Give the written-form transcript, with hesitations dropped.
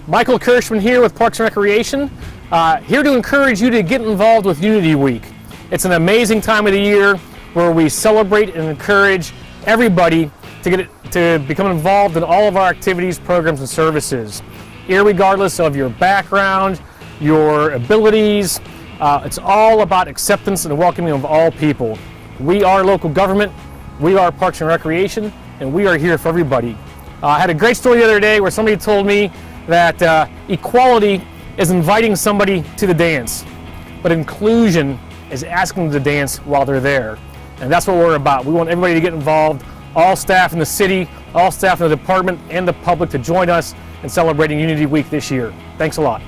Michael Kirschman here with Parks and Recreation, here to encourage you to get involved with Unity Week. It's an amazing time of the year where we celebrate and encourage everybody to become involved in all of our activities, programs, and services, irregardless of your background, your abilities. It's all about acceptance and welcoming of all people. We are local government, we are Parks and Recreation, and we are here for everybody. I had a great story the other day where somebody told me that equality is inviting somebody to the dance, but inclusion is asking them to dance while they're there. And that's what we're about. We want everybody to get involved, all staff in the city, all staff in the department, and the public to join us in celebrating Unity Week this year. Thanks a lot.